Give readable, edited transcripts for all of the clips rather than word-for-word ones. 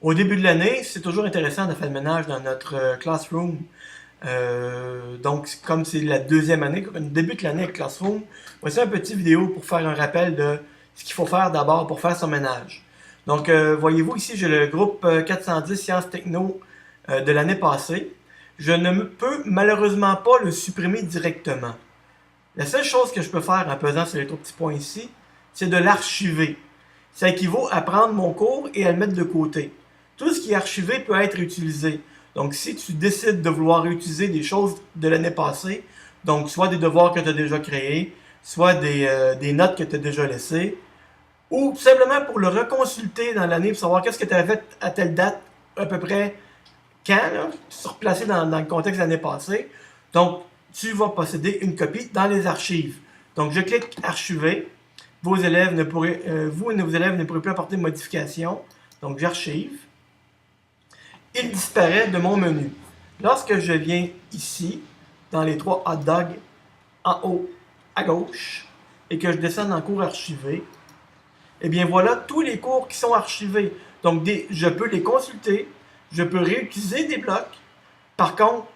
Au début de l'année, c'est toujours intéressant de faire le ménage dans notre classroom. Donc, comme c'est la deuxième année, comme on débute l'année avec Classroom, voici un petit vidéo pour faire un rappel de ce qu'il faut faire d'abord pour faire son ménage. Donc, voyez-vous ici, j'ai le groupe 410 Sciences Techno de l'année passée. Je ne peux malheureusement pas le supprimer directement. La seule chose que je peux faire en pesant sur les trois petits points ici, c'est de l'archiver. Ça équivaut à prendre mon cours et à le mettre de côté. Tout ce qui est archivé peut être utilisé. Donc, si tu décides de vouloir utiliser des choses de l'année passée, donc soit des devoirs que tu as déjà créés, soit des notes que tu as déjà laissées, ou tout simplement pour le reconsulter dans l'année pour savoir qu'est-ce que tu avais fait à telle date, à peu près quand, là, se replacer dans le contexte de l'année passée. Donc, tu vas posséder une copie dans les archives. Donc, je clique Archiver. Vos élèves ne pourraient, vous et vos élèves ne pourrez plus apporter de modifications. Donc, j'archive. Il disparaît de mon menu. Lorsque je viens ici, dans les trois hot dogs, en haut à gauche, et que je descends dans cours archivé, et bien voilà tous les cours qui sont archivés. Donc, je peux les consulter, je peux réutiliser des blocs. Par contre,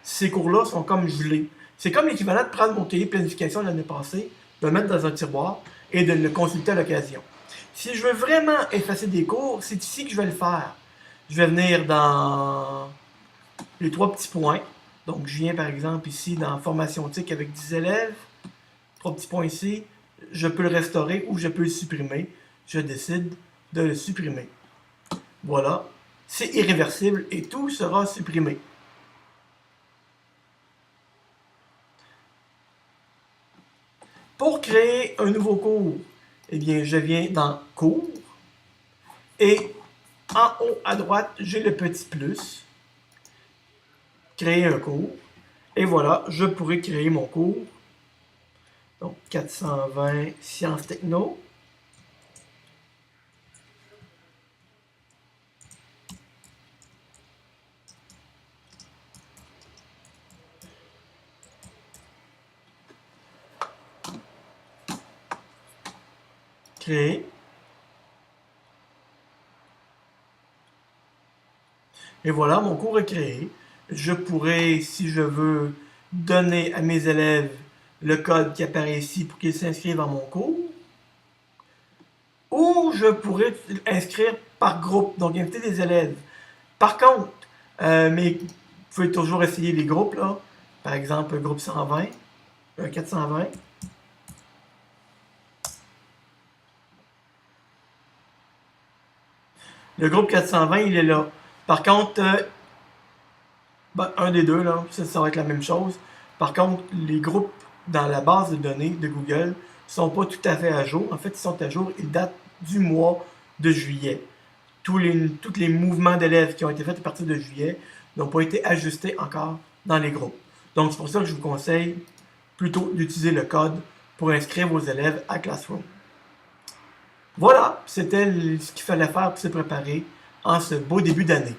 ces cours-là sont comme gelés. C'est comme l'équivalent de prendre mon cahier de planification de l'année passée, de le mettre dans un tiroir et de le consulter à l'occasion. Si je veux vraiment effacer des cours, c'est ici que je vais le faire. Je vais venir dans les trois petits points. Donc, je viens par exemple ici dans Formation TIC avec 10 élèves. Trois petits points ici. Je peux le restaurer ou je peux le supprimer. Je décide de le supprimer. Voilà. C'est irréversible et tout sera supprimé. Pour créer un nouveau cours, eh bien, je viens dans Cours et en haut à droite, j'ai le petit plus. Créer un cours. Et voilà, je pourrais créer mon cours. Donc, 420 Sciences Techno. Créer. Et voilà, mon cours est créé. Je pourrais, si je veux, donner à mes élèves le code qui apparaît ici pour qu'ils s'inscrivent à mon cours. Ou je pourrais inscrire par groupe, donc inviter des élèves. Par contre, mais vous pouvez toujours essayer les groupes, là. Par exemple, groupe 120, 420. Le groupe 420, il est là. Par contre, un des deux, là, ça va être la même chose. Par contre, les groupes dans la base de données de Google sont pas tout à fait à jour. En fait, ils sont à jour, ils datent du mois de juillet. Tous les mouvements d'élèves qui ont été faits à partir de juillet n'ont pas été ajustés encore dans les groupes. Donc, c'est pour ça que je vous conseille plutôt d'utiliser le code pour inscrire vos élèves à Classroom. Voilà, c'était ce qu'il fallait faire pour se préparer en ce beau début d'année.